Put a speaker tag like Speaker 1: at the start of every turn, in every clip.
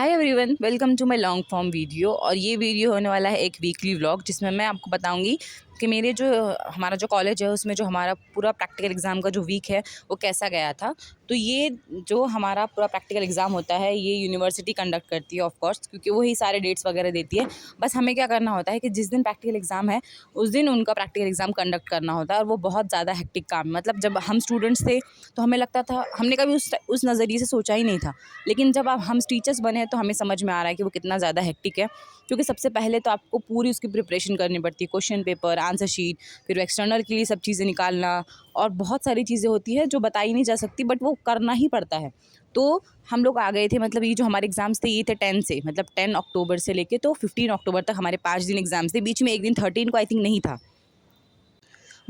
Speaker 1: Hi everyone, welcome to my long form video. और ये video होने वाला है एक वीकली व्लॉग, जिसमें मैं आपको बताऊंगी कि मेरे जो हमारा जो कॉलेज है उसमें जो हमारा पूरा प्रैक्टिकल एग्ज़ाम का जो वीक है वो कैसा गया था। तो ये जो हमारा पूरा प्रैक्टिकल एग्ज़ाम होता है ये यूनिवर्सिटी कंडक्ट करती है ऑफ कोर्स, क्योंकि वही सारे डेट्स वगैरह देती है। बस हमें क्या करना होता है कि जिस दिन प्रैक्टिकल एग्ज़ाम है उस दिन उनका प्रैक्टिकल एग्ज़ाम कंडक्ट करना होता है। और वो बहुत ज़्यादा हेक्टिक काम है। मतलब जब हम स्टूडेंट्स थे तो हमें लगता था, हमने कभी उस नज़रिए से सोचा ही नहीं था। लेकिन जब अब हम टीचर्स बने हैं तो हमें समझ में आ रहा है कि वो कितना ज़्यादा हेक्टिक है। क्योंकि सबसे पहले तो आपको पूरी उसकी प्रिपरेशन करनी पड़ती है, क्वेश्चन पेपर, आंसर शीट, फिर एक्सटर्नल के लिए सब चीज़ें निकालना, और बहुत सारी चीज़ें होती है जो बताई नहीं जा सकती, बट वो करना ही पड़ता है। तो हम लोग आ गए थे, मतलब ये जो हमारे एग्ज़ाम्स थे ये थे 10 से, मतलब 10 अक्टूबर से लेके तो 15 अक्टूबर तक हमारे 5 दिन एग्ज़ाम्स थे। बीच में एक दिन 13 को आई थिंक नहीं था।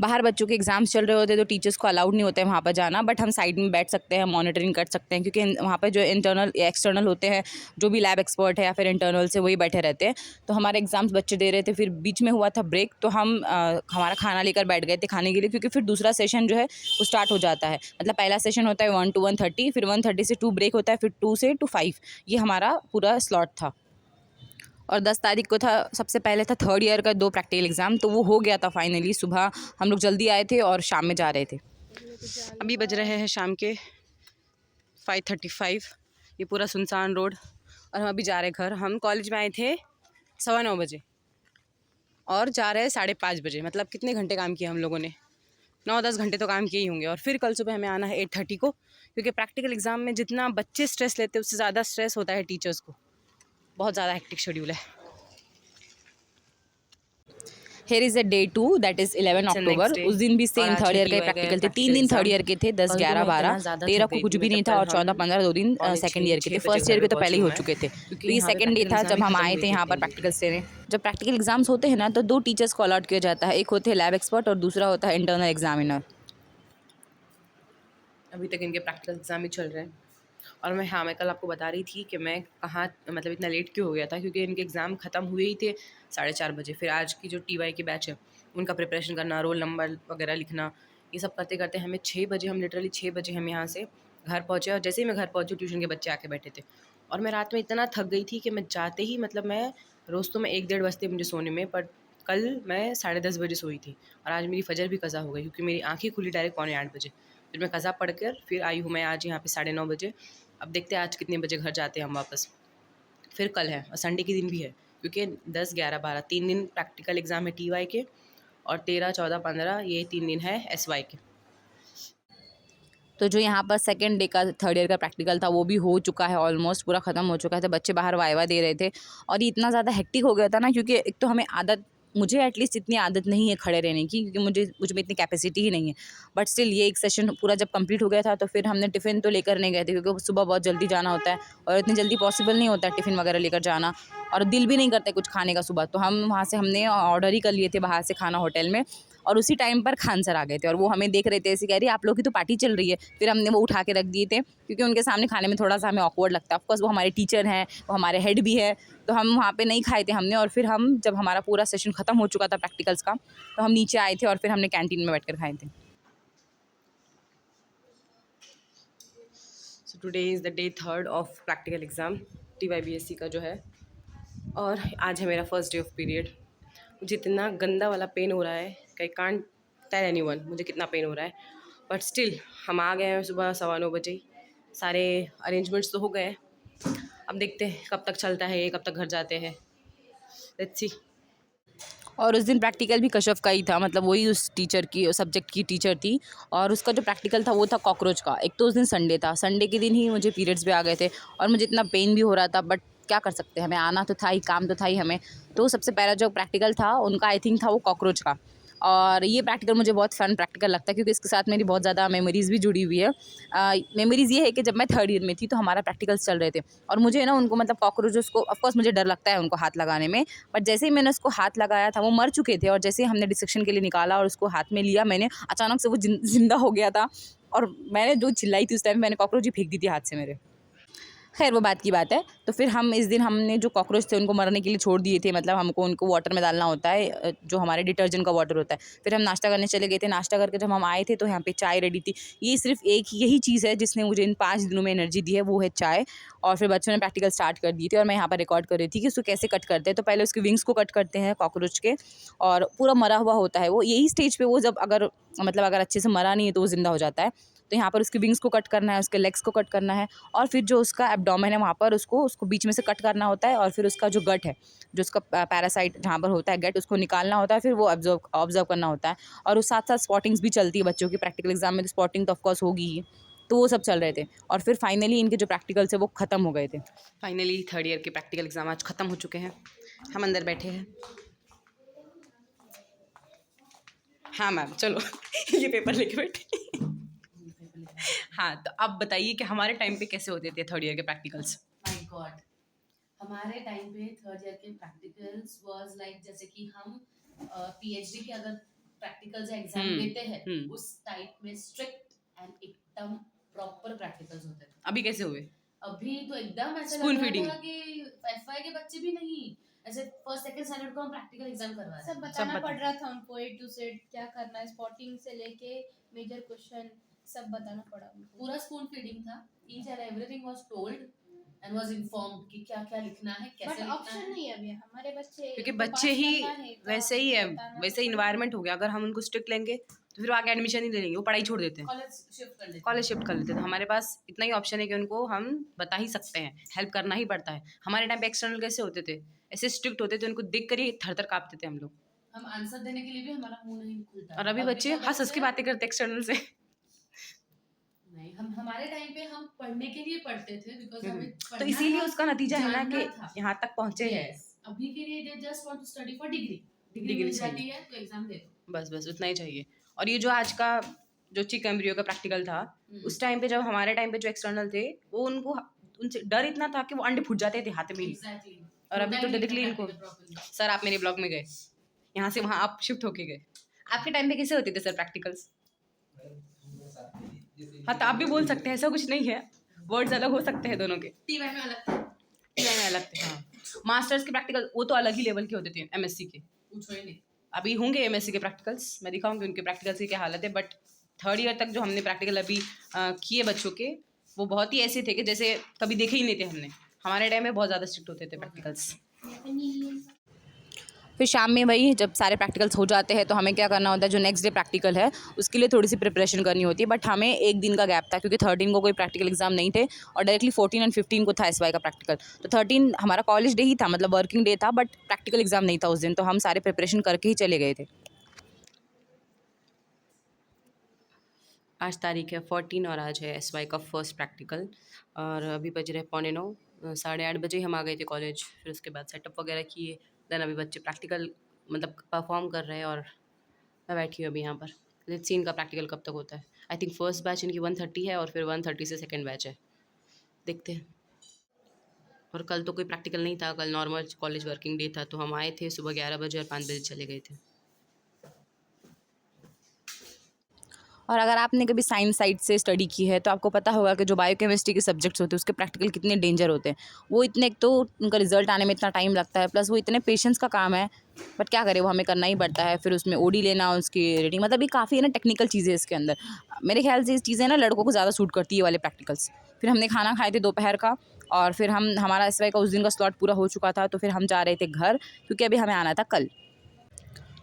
Speaker 1: बाहर बच्चों के एग्ज़ाम्स चल रहे होते तो टीचर्स को अलाउड नहीं होता है वहाँ पर जाना, बट हम साइड में बैठ सकते हैं, मॉनिटरिंग कर सकते हैं, क्योंकि वहाँ पे जो इंटरनल या एक्सटर्नल होते हैं, जो भी लैब एक्सपर्ट है या फिर इंटरनल से वही बैठे रहते हैं। तो हमारे एग्ज़ाम्स बच्चे दे रहे थे, फिर बीच में हुआ था ब्रेक, तो हम हमारा खाना लेकर बैठ गए थे खाने के लिए, क्योंकि फिर दूसरा सेशन जो है वो स्टार्ट हो जाता है। मतलब पहला सेशन होता है 1 to 1:30, फिर 1:30 से 2 ब्रेक होता है, फिर 2 से 5 ये हमारा पूरा स्लॉट था। और 10 तारीख को था, सबसे पहले था थर्ड ईयर का 2 प्रैक्टिकल एग्ज़ाम, तो वो हो गया था फाइनली। सुबह हम लोग जल्दी आए थे और शाम में जा रहे थे। अभी बज रहे हैं शाम के 5:35। ये पूरा सुनसान रोड, और हम अभी जा रहे हैं घर। हम कॉलेज में आए थे 9:15 बजे और जा रहे हैं 5:30 बजे। मतलब कितने घंटे काम किया हम लोगों ने? 9-10 घंटे तो काम किए ही होंगे। और फिर कल सुबह हमें आना है 8:30 को, क्योंकि प्रैक्टिकल एग्ज़ाम में जितना बच्चे स्ट्रेस लेते हैं उससे ज़्यादा स्ट्रेस होता है टीचर्स को। बहुत ज़्यादा हेक्टिक शेड्यूल है। Here is a day 2, that is 11 अक्टूबर। उस दिन भी सेम थर्ड ईयर के प्रैक्टिकल थे। 3 दिन थर्ड ईयर के थे, 10, 11, 12। 13 को कुछ भी नहीं था, और 14, 15 2 दिन सेकंड ईयर के थे। फर्स्ट ईयर के तो पहले ही हो चुके थे। तो ये सेकंड डे था जब हम आए थे यहाँ पर प्रैक्टिकल्स देने। जब प्रैक्टिकल एग्जाम्स होते हैं ना तो 2 टीचर्स को अलॉट किया जाता है। एक होते हैं लैब एक्सपर्ट और दूसरा होता है इंटरनल एग्जामिनर।
Speaker 2: अभी तक इनके प्रैक्टिकल एग्ज़ाम ही चल रहे हैं। और मैं कल आपको बता रही थी कि मैं कहाँ मतलब इतना लेट क्यों हो गया था, क्योंकि इनके एग्ज़ाम ख़त्म हुए ही थे 4:30 बजे। फिर आज की जो TY की बैच है उनका प्रिपरेशन करना, रोल नंबर वगैरह लिखना, ये सब करते करते हमें 6 बजे, हम लिटरली 6 बजे हम यहाँ से घर पहुँचे। और जैसे ही मैं घर पहुँची ट्यूशन के बच्चे आके बैठे थे, और मैं रात में इतना थक गई थी कि मैं जाते ही, मतलब मैं रोज़ तो मैं 1-1:30 बजते मुझे सोने में, पर कल मैं 10:30 बजे सोई थी। और आज मेरी फजर भी कज़ा हो गई, क्योंकि मेरी आँखें खुली डायरेक्ट 7:45 बजे। फिर मैं कज़ा पढ़ कर फिर आई हूँ मैं आज यहाँ पे 9:30 बजे। अब देखते हैं आज कितने बजे घर जाते हैं हम वापस। फिर कल है और संडे के दिन भी है, क्योंकि 10, 11, 12 3 दिन प्रैक्टिकल एग्ज़ाम है TY के, और 13, 14, 15 ये 3 दिन है SY के।
Speaker 1: तो जो यहाँ पर सेकंड डे का थर्ड ईयर का प्रैक्टिकल था वो भी हो चुका है, ऑलमोस्ट पूरा ख़त्म हो चुका है। तो बच्चे बाहर वाइवा दे रहे थे, और ये इतना ज़्यादा हेक्टिक हो गया था ना, क्योंकि एक तो हमें आदत, मुझे एटलीस्ट इतनी आदत नहीं है खड़े रहने की, क्योंकि मुझ में इतनी कैपेसिटी ही नहीं है। बट स्टिल ये एक सेशन पूरा जब कंप्लीट हो गया था तो फिर हमने टिफ़िन तो लेकर नहीं गए थे, क्योंकि सुबह बहुत जल्दी जाना होता है और इतनी जल्दी पॉसिबल नहीं होता है टिफ़िन वगैरह लेकर जाना, और दिल भी नहीं करता कुछ खाने का सुबह। तो हम वहाँ से हमने ऑर्डर ही कर लिए थे बाहर से खाना होटल में। और उसी टाइम पर खान सर आ गए थे, और वो हमें देख रहे थे, ऐसे कह रही आप लोग की तो पार्टी चल रही है। फिर हमने वो उठा के रख दिए थे, क्योंकि उनके सामने खाने में थोड़ा सा हमें ऑकवर्ड लगता है। ऑफकोर्स वो हमारे टीचर हैं, वो हमारे हेड भी है, तो हम वहाँ पे नहीं खाए थे हमने। और फिर हम जब हमारा पूरा सेशन ख़त्म हो चुका था प्रैक्टिकल्स का, तो हम नीचे आए थे और फिर हमने कैंटीन में बैठ कर खाए थे।
Speaker 2: So today is the day 3 of practical exam TYBSc का जो है, और आज है मेरा फर्स्ट डे ऑफ पीरियड। मुझे इतना गंदा वाला पेन हो रहा है कि आई कांट टेल एनीवन मुझे कितना पेन हो रहा है। बट स्टिल हम आ गए हैं सुबह 9:15 बजे। सारे अरेंजमेंट्स तो हो गए हैं। अब देखते हैं कब तक चलता है ये, कब तक घर जाते हैं। Let's see.
Speaker 1: और उस दिन प्रैक्टिकल भी कशफ का ही था, मतलब वही उस टीचर की सब्जेक्ट की टीचर थी, और उसका जो प्रैक्टिकल था वो था कॉकरोच का। एक तो उस दिन संडे था, संडे के दिन ही मुझे पीरियड्स भी आ गए थे, और मुझे इतना पेन भी हो रहा था, बट क्या कर सकते हैं, हमें आना तो था ही, काम तो था ही हमें। तो सबसे पहला जो प्रैक्टिकल था उनका आई थिंक था वो कॉकरोच का। और ये प्रैक्टिकल मुझे बहुत फ़न प्रैक्टिकल लगता है, क्योंकि इसके साथ मेरी बहुत ज़्यादा मेमोरीज़ भी जुड़ी हुई है। मेमोरीज़ ये है कि जब मैं थर्ड ईयर में थी तो हमारा प्रैक्टिकल्स चल रहे थे, और मुझे ना उनको, मतलब कॉकरोचेस को ऑफकोर्स मुझे डर लगता है उनको हाथ लगाने में, बट जैसे ही मैंने उसको हाथ लगाया था वो मर चुके थे, और जैसे ही हमने डिसेक्शन के लिए निकाला और उसको हाथ में लिया मैंने, अचानक से वो जिंदा हो गया था। और मैंने जो चिल्लाई थी उस टाइम, मैंने कॉकरोच ही फेंक दी थी हाथ से मेरे। खैर वो बात की बात है। तो फिर हम इस दिन हमने जो कॉकरोच थे उनको मरने के लिए छोड़ दिए थे, मतलब हमको उनको वाटर में डालना होता है, जो हमारे डिटर्जेंट का वाटर होता है। फिर हम नाश्ता करने चले गए थे। नाश्ता करके जब हम आए थे तो यहाँ पे चाय रेडी थी। ये सिर्फ एक यही चीज़ है जिसने मुझे इन 5 दिनों में एनर्जी दी है, वो है चाय। और फिर बच्चों ने प्रैक्टिकल स्टार्ट कर दिए थे और मैं यहाँ पर रिकॉर्ड कर रही थी कि उसको कैसे कट करते हैं। तो पहले उसके विंग्स को कट करते हैं कॉकरोच के, और पूरा मरा हुआ होता है वो। यही स्टेज पे वो जब अगर मतलब अगर अच्छे से मरा नहीं है तो वो ज़िंदा हो जाता है। तो यहाँ पर उसके विंग्स को कट करना है, उसके लेग्स को कट करना है, और फिर जो उसका एब्डोमेन है वहाँ पर उसको बीच में से कट करना होता है, और फिर उसका जो गट है, जो उसका पैरासाइट जहाँ पर होता है गट, उसको निकालना होता है, फिर वो ऑब्जर्व करना होता है। और उस साथ साथ स्पॉटिंग्स भी चलती है बच्चों की। प्रैक्टिकल एग्जाम में तो स्पॉटिंग तो ऑफकोर्स होगी ही। तो वो सब चल रहे थे, और फिर फाइनली इनके जो प्रैक्टिकल्स है वो ख़त्म हो गए थे।
Speaker 2: फाइनली थर्ड ईयर के प्रैक्टिकल एग्जाम आज ख़त्म हो चुके हैं। हम अंदर बैठे हैं। हाँ मैम चलो ये पेपर लेके बैठे। हाँ तो आप बताइए कि हमारे टाइम पे कैसे होते थे थर्ड ईयर के प्रैक्टिकल्स।
Speaker 3: माय गॉड, हमारे टाइम पे थर्ड ईयर के प्रैक्टिकल्स वाज लाइक जैसे कि हम पीएचडी के अगर प्रैक्टिकल्स एग्जाम देते हैं उस टाइप में स्ट्रिक्ट एंड एकदम प्रॉपर प्रैक्टिकल्स होते थे।
Speaker 2: अभी कैसे हुए?
Speaker 3: अभी तो एकदम ऐसा
Speaker 2: Spoon
Speaker 3: लग
Speaker 2: feeding।
Speaker 3: रहा था कि एफवाई के बच्चे भी नहीं, ऐसे फर्स्ट सेकंड स्टैंडर्ड को हम प्रैक्टिकल एग्जाम करवा रहे
Speaker 4: सब
Speaker 3: हैं।
Speaker 4: बताना पड़ रहा था हमको ए टू जेड क्या करना है, स्पॉटिंग से लेके मेजर क्वेश्चन सब बताना पड़ा हमको।
Speaker 3: पूरा स्पून फीडिंग था, each and everything was told and was informed कि क्या क्या लिखना है, कैसे
Speaker 4: बट
Speaker 3: लिखना
Speaker 4: ऑप्शन
Speaker 3: है।
Speaker 4: नहीं है अभी हमारे बच्चे,
Speaker 2: क्योंकि
Speaker 4: उनको
Speaker 2: बच्चे
Speaker 4: पास
Speaker 2: ही
Speaker 4: करना है तो
Speaker 2: वैसे ही है,
Speaker 4: बताना तो
Speaker 2: वैसे
Speaker 4: पड़ेगा।
Speaker 2: इन्वायरमेंट हो गया। अगर हम उनको स्ट्रिक्ट लेंगे तो फिर वो आगे एडमिशन ही नहीं लेंगे, वो पढ़ाई छोड़ देते हैं,
Speaker 3: कॉलेज शिफ्ट कर लेते हैं।
Speaker 2: कॉलेज शिफ्ट कर लेते हैं। तो हमारे पास इतना ही ऑप्शन है कि उनको हम बता ही सकते हैं, हेल्प करना ही पड़ता है। हमारे टाइम पे एक्सटर्नल कैसे होते थे, ऐसे स्ट्रिक्ट होते थे, उनको देख कर ही थर थर काँपते थे हम लोग।
Speaker 3: हम आंसर देने के लिए भी हमारा मुंह नहीं खुलता।
Speaker 2: और अभी बच्चे
Speaker 3: का
Speaker 2: हंस हंस की बातें करते एक्सटर्नल से।
Speaker 3: नहीं, हम हमारे टाइम पे हम पढ़ने के लिए पढ़ते थे बिकॉज हमें
Speaker 2: तो
Speaker 3: पढ़ना
Speaker 2: इसीलिए
Speaker 3: था,
Speaker 2: उसका नतीजा है ना
Speaker 3: जानना
Speaker 2: कि
Speaker 3: था।
Speaker 2: यहाँ तक पहुंचे हैं।
Speaker 3: Yes, अभी के लिए they just want to study for degree
Speaker 2: degree
Speaker 3: मिल जाती
Speaker 2: चाहिए।
Speaker 3: है तो एग्जाम दे दो।
Speaker 2: बस बस उतना ही चाहिए। और ये जो आज का जो चिक एम्ब्रियो का प्रैक्टिकल था, उस टाइम पे जब हमारे टाइम पे जो एक्सटर्नल थे वो उनको उनसे डर इतना था कि वो अंडे फूट जाते थे हाथ में ही।
Speaker 3: एग्जैक्टली।
Speaker 2: और अभी तो डायरेक्टली इनको सर आप मेरे ब्लॉग में गए, यहाँ से वहाँ आप शिफ्ट होके गए। आपके टाइम पे कैसे होते थे सर प्रैक्टिकल्स? हाँ तो आप भी बोल सकते हैं, ऐसा कुछ नहीं है, वर्ड्स अलग हो सकते हैं दोनों के।
Speaker 3: टीवाई में अलग था,
Speaker 2: टीवाई में अलग थे। हाँ मास्टर्स के प्रैक्टिकल वो तो अलग ही लेवल के होते थे एमएससी के।
Speaker 3: पूछो ही नहीं।
Speaker 2: अभी होंगे एमएससी के प्रैक्टिकल्स, मैं दिखाऊंगी उनके प्रैक्टिकल्स की क्या हालत है। बट थर्ड ईयर तक जो हमने प्रैक्टिकल अभी किए बच्चों के, वो बहुत ही ऐसे थे कि जैसे कभी देखे ही नहीं थे हमने। हमारे टाइम में बहुत ज़्यादा स्ट्रिक्ट होते थे प्रैक्टिकल्स।
Speaker 1: फिर शाम में वही जब सारे प्रैक्टिकल्स हो जाते हैं तो हमें क्या करना होता है, जो नेक्स्ट डे प्रैक्टिकल है उसके लिए थोड़ी सी प्रिपरेशन करनी होती है। बट हमें एक दिन का गैप था क्योंकि 13 को कोई प्रैक्टिकल एग्जाम नहीं थे और डायरेक्टली 14 एंड 15 को था एसवाई का प्रैक्टिकल। तो 13 हमारा कॉलेज डे ही था, मतलब वर्किंग डे था, बट प्रैक्टिकल एग्जाम नहीं था उस दिन। तो हम सारे प्रिपरेशन करके ही चले गए थे।
Speaker 2: आज तारीख है 14 और आज है एसवाई का फर्स्ट प्रैक्टिकल। और अभी बज रहे 8:45, 8:30 बजे हम आ गए थे कॉलेज। फिर उसके बाद सेटअप वगैरह किए, देन अभी बच्चे प्रैक्टिकल मतलब परफॉर्म कर रहे हैं और मैं बैठी हूँ अभी यहाँ पर। लेट्स सी इनका प्रैक्टिकल कब तक होता है। आई थिंक फर्स्ट बैच इनकी 1:30 है और फिर 1:30 से सेकेंड बैच है, देखते हैं। और कल तो कोई प्रैक्टिकल नहीं था, कल नॉर्मल कॉलेज वर्किंग डे था। तो हम आए थे सुबह 11 बजे और 5 बजे चले गए थे।
Speaker 1: और अगर आपने कभी साइंस साइड से स्टडी की है तो आपको पता होगा कि जो बायोकेमिस्ट्री के सब्जेक्ट्स होते हैं उसके प्रैक्टिकल कितने डेंजर होते हैं। वो इतने, एक तो उनका रिजल्ट आने में इतना टाइम लगता है, प्लस वो इतने पेशेंस का काम है। बट क्या करें, वो हमें करना ही पड़ता है। फिर उसमें ओडी लेना, उसकी रीडिंग, मतलब ये काफ़ी है ना टेक्निकल चीज़ें इसके अंदर। मेरे ख्याल से इस चीज़ें ना लड़कों को ज़्यादा सूट करती है वाले प्रैक्टिकल्स। फिर हमने खाना खाए थे दोपहर का और फिर हमारा एसवाई का उस दिन का स्लॉट पूरा हो चुका था। तो फिर हम जा रहे थे घर क्योंकि अभी हमें आना था कल।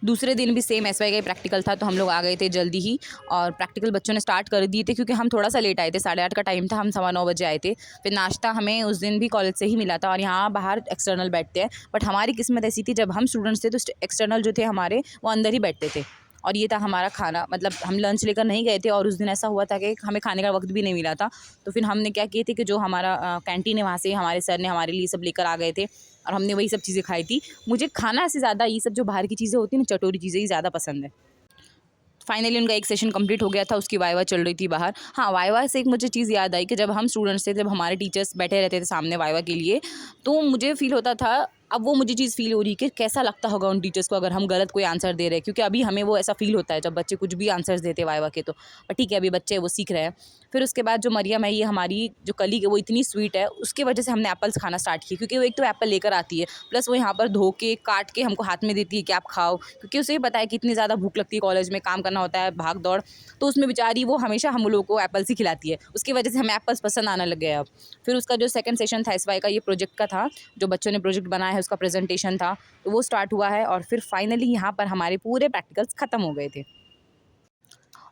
Speaker 1: दूसरे दिन भी सेम एसवाई का ही प्रैक्टिकल था तो हम लोग आ गए थे जल्दी ही और प्रैक्टिकल बच्चों ने स्टार्ट कर दिए थे क्योंकि हम थोड़ा सा लेट आए थे। 8:30 का टाइम था, हम 9:15 बजे आए थे। फिर नाश्ता हमें उस दिन भी कॉलेज से ही मिला था और यहाँ बाहर एक्सटर्नल बैठते हैं। बट हमारी किस्मत ऐसी थी, जब हम स्टूडेंट्स थे तो एक्सटर्नल जो थे हमारे वो अंदर ही बैठते थे और ये था हमारा खाना। मतलब हम लंच लेकर नहीं गए थे और उस दिन ऐसा हुआ था कि हमें खाने का वक्त भी नहीं मिला था। तो फिर हमने क्या किए थे कि जो हमारा कैंटीन है वहाँ से हमारे सर ने हमारे लिए सब लेकर आ गए थे और हमने वही सब चीज़ें खाई थी। मुझे खाना से ज़्यादा ये सब जो बाहर की चीज़ें होती हैं ना, चटोरी चीज़ें ही ज़्यादा पसंद है। फाइनली उनका एक सेशन कंप्लीट हो गया था, उसकी वाइवा चल रही थी बाहर। हाँ, वाइवा से एक मुझे चीज़ याद आई कि जब हम स्टूडेंट्स थे, जब हमारे टीचर्स बैठे रहते थे सामने वाइवा के लिए, तो मुझे फील होता था अब वो मुझे चीज़ फ़ील हो रही है कि कैसा लगता होगा उन टीचर्स को अगर हम गलत कोई आंसर दे रहे हैं, क्योंकि अभी हमें वो ऐसा फ़ील होता है जब बच्चे कुछ भी आंसर्स देते हैं वाइवा के तो। पर ठीक है, अभी बच्चे वो सीख रहे हैं। फिर उसके बाद जो मरियम है, ये हमारी जो कलीग है वो इतनी स्वीट है, उसकी वजह से हमने एप्पल्स खाना स्टार्ट किए, क्योंकि वो एक तो एप्पल लेकर आती है, प्लस वो यहाँ पर धो के काट के हमको हाथ में देती है कि आप खाओ, क्योंकि उसे भी पता है कि इतनी ज़्यादा भूख लगती है, कॉलेज में काम करना होता है, भाग दौड़, तो उसमें बेचारी वो हमेशा हम लोगों को एप्पल्स ही खिलाती है। उसकी वजह से हमें एप्पल्स पसंद आने लग गए अब। फिर उसका जो सेकंड सेशन था SY का, ये प्रोजेक्ट का था, जो बच्चों ने प्रोजेक्ट बनाया है उसका प्रेजेंटेशन था, तो वो स्टार्ट हुआ है और फिर फाइनली यहाँ पर हमारे पूरे प्रैक्टिकल्स ख़त्म हो गए थे।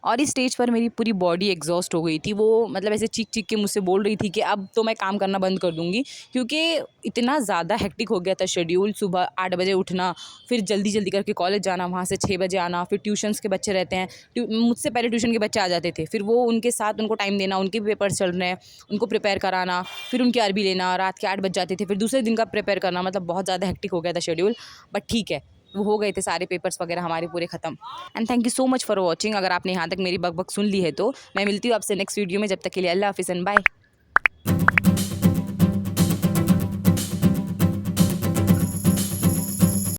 Speaker 1: और इस स्टेज पर मेरी पूरी बॉडी एग्जॉस्ट हो गई थी। वो मतलब ऐसे चीख-चीख के मुझसे बोल रही थी कि अब तो मैं काम करना बंद कर दूँगी, क्योंकि इतना ज़्यादा हेक्टिक हो गया था शेड्यूल। सुबह 8 बजे उठना, फिर जल्दी-जल्दी करके कॉलेज जाना, वहाँ से 6 बजे आना, फिर ट्यूशन्स के बच्चे रहते हैं। मुझसे पहले ट्यूशन के बच्चे आ जाते थे, फिर वो उनके साथ उनको टाइम देना, उनके भी पेपर्स चल रहे हैं, उनको प्रिपेयर कराना, फिर उनकी अरबी लेना, रात के 8 बज जाते थे, फिर दूसरे दिन का प्रिपेयर करना, मतलब बहुत ज़्यादा हेक्टिक हो गया था शेड्यूल। बट ठीक है, वो हो गए थे सारे पेपर्स वगैरह हमारे पूरे ख़त्म। And thank you so much for watching. अगर आपने यहाँ तक मेरी बक-बक सुन ली है तो मैं मिलती हूँ आपसे नेक्स्ट वीडियो में। जब तक के लिए अल्लाह हाफ़िज़ एंड बाय।